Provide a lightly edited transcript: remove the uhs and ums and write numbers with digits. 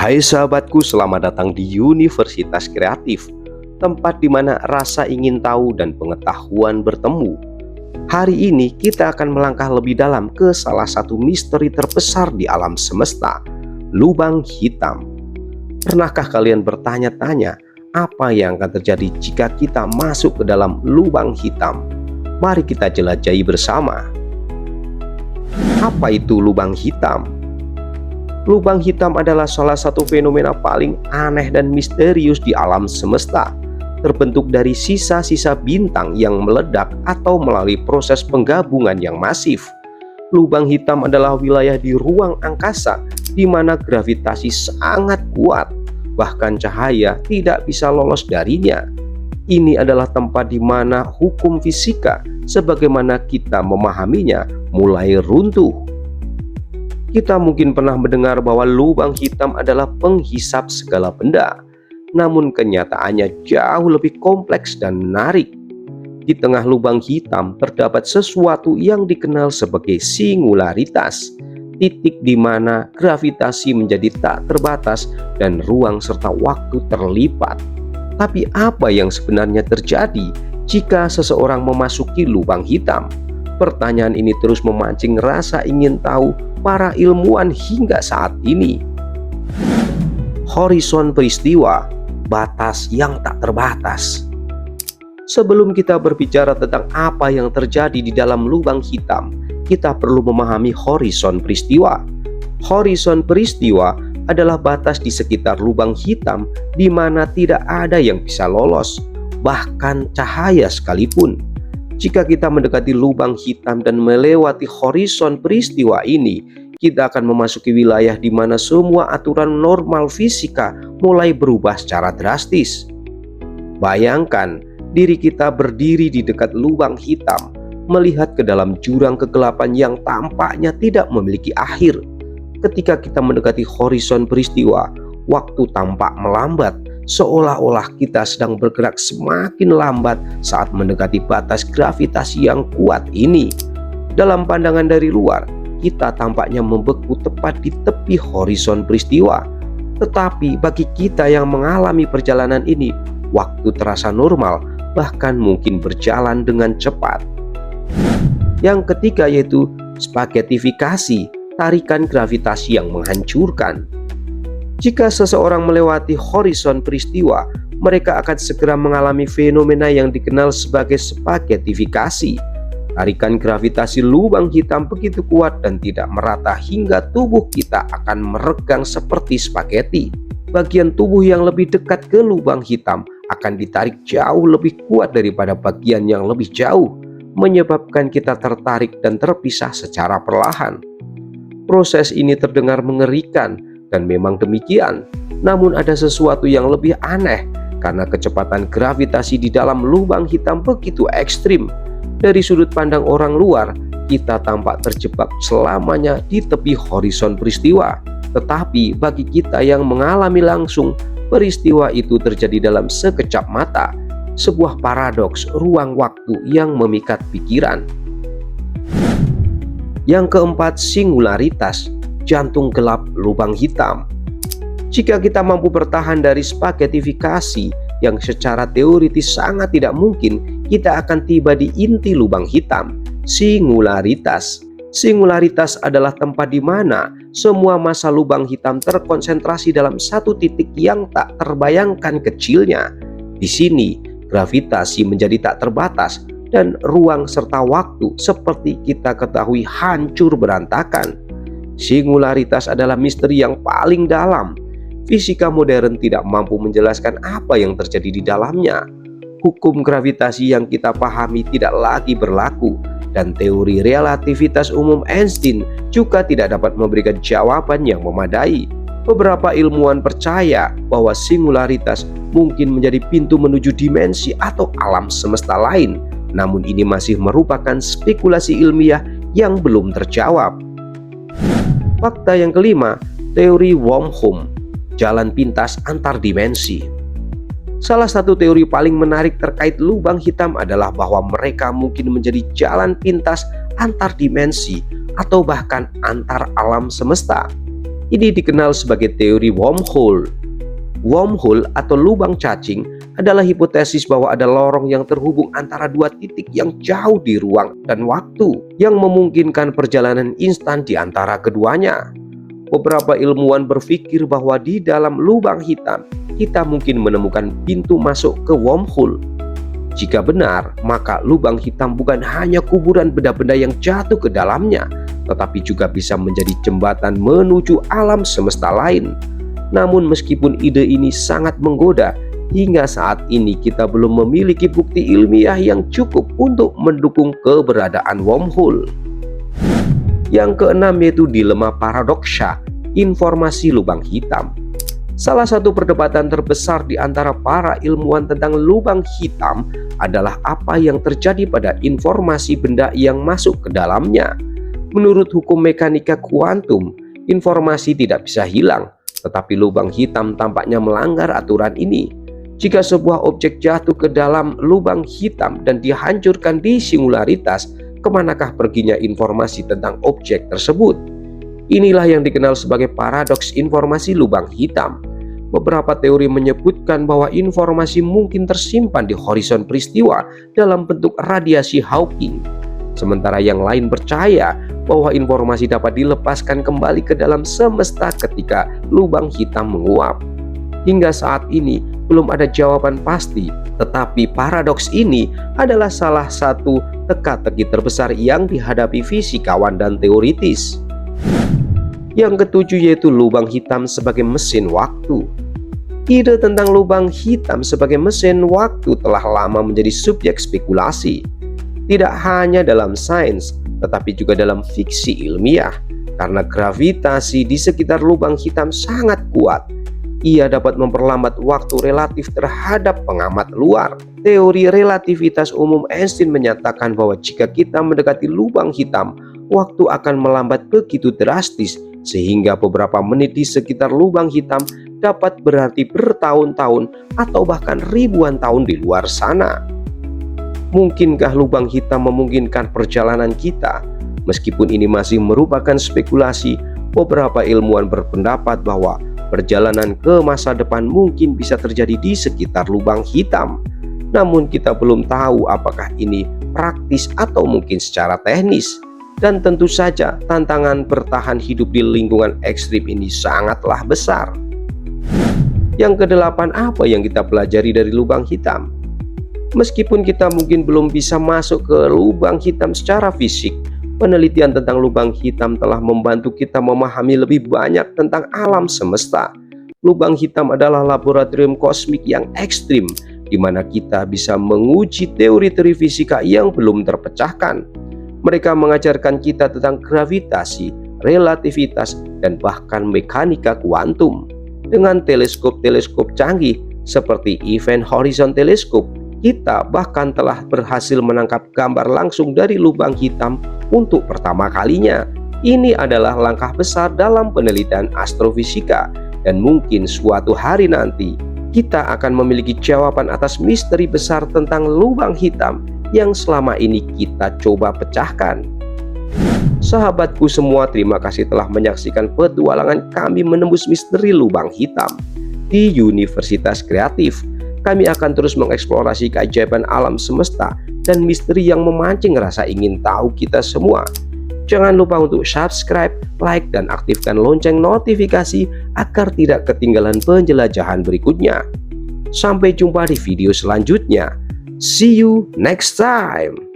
Hai sahabatku, selamat datang di Universitas Kreatif, tempat di mana rasa ingin tahu dan pengetahuan bertemu. Hari ini kita akan melangkah lebih dalam ke salah satu misteri terbesar di alam semesta, lubang hitam. Pernahkah kalian bertanya-tanya apa yang akan terjadi jika kita masuk ke dalam lubang hitam? Mari kita jelajahi bersama. Apa itu lubang hitam? Lubang hitam adalah salah satu fenomena paling aneh dan misterius di alam semesta, terbentuk dari sisa-sisa bintang yang meledak atau melalui proses penggabungan yang masif. Lubang hitam adalah wilayah di ruang angkasa di mana gravitasi sangat kuat, bahkan cahaya tidak bisa lolos darinya. Ini adalah tempat di mana hukum fisika sebagaimana kita memahaminya mulai runtuh. Kita mungkin pernah mendengar bahwa lubang hitam adalah penghisap segala benda, namun kenyataannya jauh lebih kompleks dan menarik. Di tengah lubang hitam terdapat sesuatu yang dikenal sebagai singularitas, titik di mana gravitasi menjadi tak terbatas dan ruang serta waktu terlipat. Tapi apa yang sebenarnya terjadi jika seseorang memasuki lubang hitam? Pertanyaan ini terus memancing rasa ingin tahu para ilmuwan hingga saat ini. Horizon peristiwa, batas yang tak terbatas. Sebelum kita berbicara tentang apa yang terjadi di dalam lubang hitam, kita perlu memahami horizon peristiwa. Horizon peristiwa adalah batas di sekitar lubang hitam di mana tidak ada yang bisa lolos, bahkan cahaya sekalipun. Jika kita mendekati lubang hitam dan melewati horizon peristiwa ini, kita akan memasuki wilayah di mana semua aturan normal fisika mulai berubah secara drastis. Bayangkan diri kita berdiri di dekat lubang hitam, melihat ke dalam jurang kegelapan yang tampaknya tidak memiliki akhir. Ketika kita mendekati horizon peristiwa, waktu tampak melambat, seolah-olah kita sedang bergerak semakin lambat saat mendekati batas gravitasi yang kuat ini. Dalam pandangan dari luar, kita tampaknya membeku tepat di tepi horizon peristiwa. Tetapi bagi kita yang mengalami perjalanan ini, waktu terasa normal, bahkan mungkin berjalan dengan cepat. Yang ketiga yaitu spaghettifikasi, tarikan gravitasi yang menghancurkan. Jika seseorang melewati horizon peristiwa, mereka akan segera mengalami fenomena yang dikenal sebagai spaghettifikasi. Tarikan gravitasi lubang hitam begitu kuat dan tidak merata hingga tubuh kita akan meregang seperti spaghetti. Bagian tubuh yang lebih dekat ke lubang hitam akan ditarik jauh lebih kuat daripada bagian yang lebih jauh, menyebabkan kita tertarik dan terpisah secara perlahan. Proses ini terdengar mengerikan, dan memang demikian. Namun ada sesuatu yang lebih aneh karena kecepatan gravitasi di dalam lubang hitam begitu ekstrim. Dari sudut pandang orang luar, kita tampak terjebak selamanya di tepi horizon peristiwa. Tetapi bagi kita yang mengalami langsung, peristiwa itu terjadi dalam sekejap mata. Sebuah paradoks ruang waktu yang memikat pikiran. Yang keempat, singularitas, jantung gelap lubang hitam. Jika kita mampu bertahan dari spaghettifikasi yang secara teoritis sangat tidak mungkin, kita akan tiba di inti lubang hitam, singularitas. Singularitas adalah tempat di mana semua massa lubang hitam terkonsentrasi dalam satu titik yang tak terbayangkan kecilnya. Di sini, gravitasi menjadi tak terbatas dan ruang serta waktu seperti kita ketahui hancur berantakan. Singularitas adalah misteri yang paling dalam. Fisika modern tidak mampu menjelaskan apa yang terjadi di dalamnya. Hukum gravitasi yang kita pahami tidak lagi berlaku, dan teori relativitas umum Einstein juga tidak dapat memberikan jawaban yang memadai. Beberapa ilmuwan percaya bahwa singularitas mungkin menjadi pintu menuju dimensi atau alam semesta lain, namun ini masih merupakan spekulasi ilmiah yang belum terjawab. Fakta yang kelima, teori wormhole, jalan pintas antar dimensi. Salah satu teori paling menarik terkait lubang hitam adalah bahwa mereka mungkin menjadi jalan pintas antar dimensi atau bahkan antar alam semesta. Ini dikenal sebagai teori wormhole. Wormhole atau lubang cacing adalah hipotesis bahwa ada lorong yang terhubung antara dua titik yang jauh di ruang dan waktu yang memungkinkan perjalanan instan di antara keduanya. Beberapa ilmuwan berpikir bahwa di dalam lubang hitam kita mungkin menemukan pintu masuk ke wormhole. Jika benar, maka lubang hitam bukan hanya kuburan benda-benda yang jatuh ke dalamnya, tetapi juga bisa menjadi jembatan menuju alam semesta lain. Namun meskipun ide ini sangat menggoda, hingga saat ini kita belum memiliki bukti ilmiah yang cukup untuk mendukung keberadaan wormhole. Yang keenam yaitu dilema paradoksa, informasi lubang hitam. Salah satu perdebatan terbesar di antara para ilmuwan tentang lubang hitam adalah apa yang terjadi pada informasi benda yang masuk ke dalamnya. Menurut hukum mekanika kuantum, informasi tidak bisa hilang, tetapi lubang hitam tampaknya melanggar aturan ini. Jika sebuah objek jatuh ke dalam lubang hitam dan dihancurkan di singularitas, kemanakah perginya informasi tentang objek tersebut? Inilah yang dikenal sebagai paradoks informasi lubang hitam. Beberapa teori menyebutkan bahwa informasi mungkin tersimpan di horizon peristiwa dalam bentuk radiasi Hawking. Sementara yang lain percaya bahwa informasi dapat dilepaskan kembali ke dalam semesta ketika lubang hitam menguap. Hingga saat ini belum ada jawaban pasti, tetapi paradoks ini adalah salah satu teka-teki terbesar yang dihadapi fisikawan dan teoritis. Yang ketujuh yaitu lubang hitam sebagai mesin waktu. Ide tentang lubang hitam sebagai mesin waktu telah lama menjadi subjek spekulasi. Tidak hanya dalam sains, tetapi juga dalam fiksi ilmiah. Karena gravitasi di sekitar lubang hitam sangat kuat, ia dapat memperlambat waktu relatif terhadap pengamat luar. Teori relativitas umum Einstein menyatakan bahwa jika kita mendekati lubang hitam, waktu akan melambat begitu drastis, sehingga beberapa menit di sekitar lubang hitam dapat berarti bertahun-tahun atau bahkan ribuan tahun di luar sana. Mungkinkah lubang hitam memungkinkan perjalanan kita? Meskipun ini masih merupakan spekulasi, beberapa ilmuwan berpendapat bahwa perjalanan ke masa depan mungkin bisa terjadi di sekitar lubang hitam. Namun kita belum tahu apakah ini praktis atau mungkin secara teknis. Dan tentu saja tantangan bertahan hidup di lingkungan ekstrim ini sangatlah besar. Yang kedelapan, apa yang kita pelajari dari lubang hitam? Meskipun kita mungkin belum bisa masuk ke lubang hitam secara fisik, penelitian tentang lubang hitam telah membantu kita memahami lebih banyak tentang alam semesta. Lubang hitam adalah laboratorium kosmik yang ekstrim, di mana kita bisa menguji teori-teori fisika yang belum terpecahkan. Mereka mengajarkan kita tentang gravitasi, relativitas, dan bahkan mekanika kuantum. Dengan teleskop-teleskop canggih seperti Event Horizon Telescope, kita bahkan telah berhasil menangkap gambar langsung dari lubang hitam untuk pertama kalinya. Ini adalah langkah besar dalam penelitian astrofisika, dan mungkin suatu hari nanti kita akan memiliki jawaban atas misteri besar tentang lubang hitam yang selama ini kita coba pecahkan. Sahabatku semua, terima kasih telah menyaksikan petualangan kami menembus misteri lubang hitam di Universitas Kreatif. Kami akan terus mengeksplorasi keajaiban alam semesta dan misteri yang memancing rasa ingin tahu kita semua. Jangan lupa untuk subscribe, like, dan aktifkan lonceng notifikasi agar tidak ketinggalan penjelajahan berikutnya. Sampai jumpa di video selanjutnya. See you next time.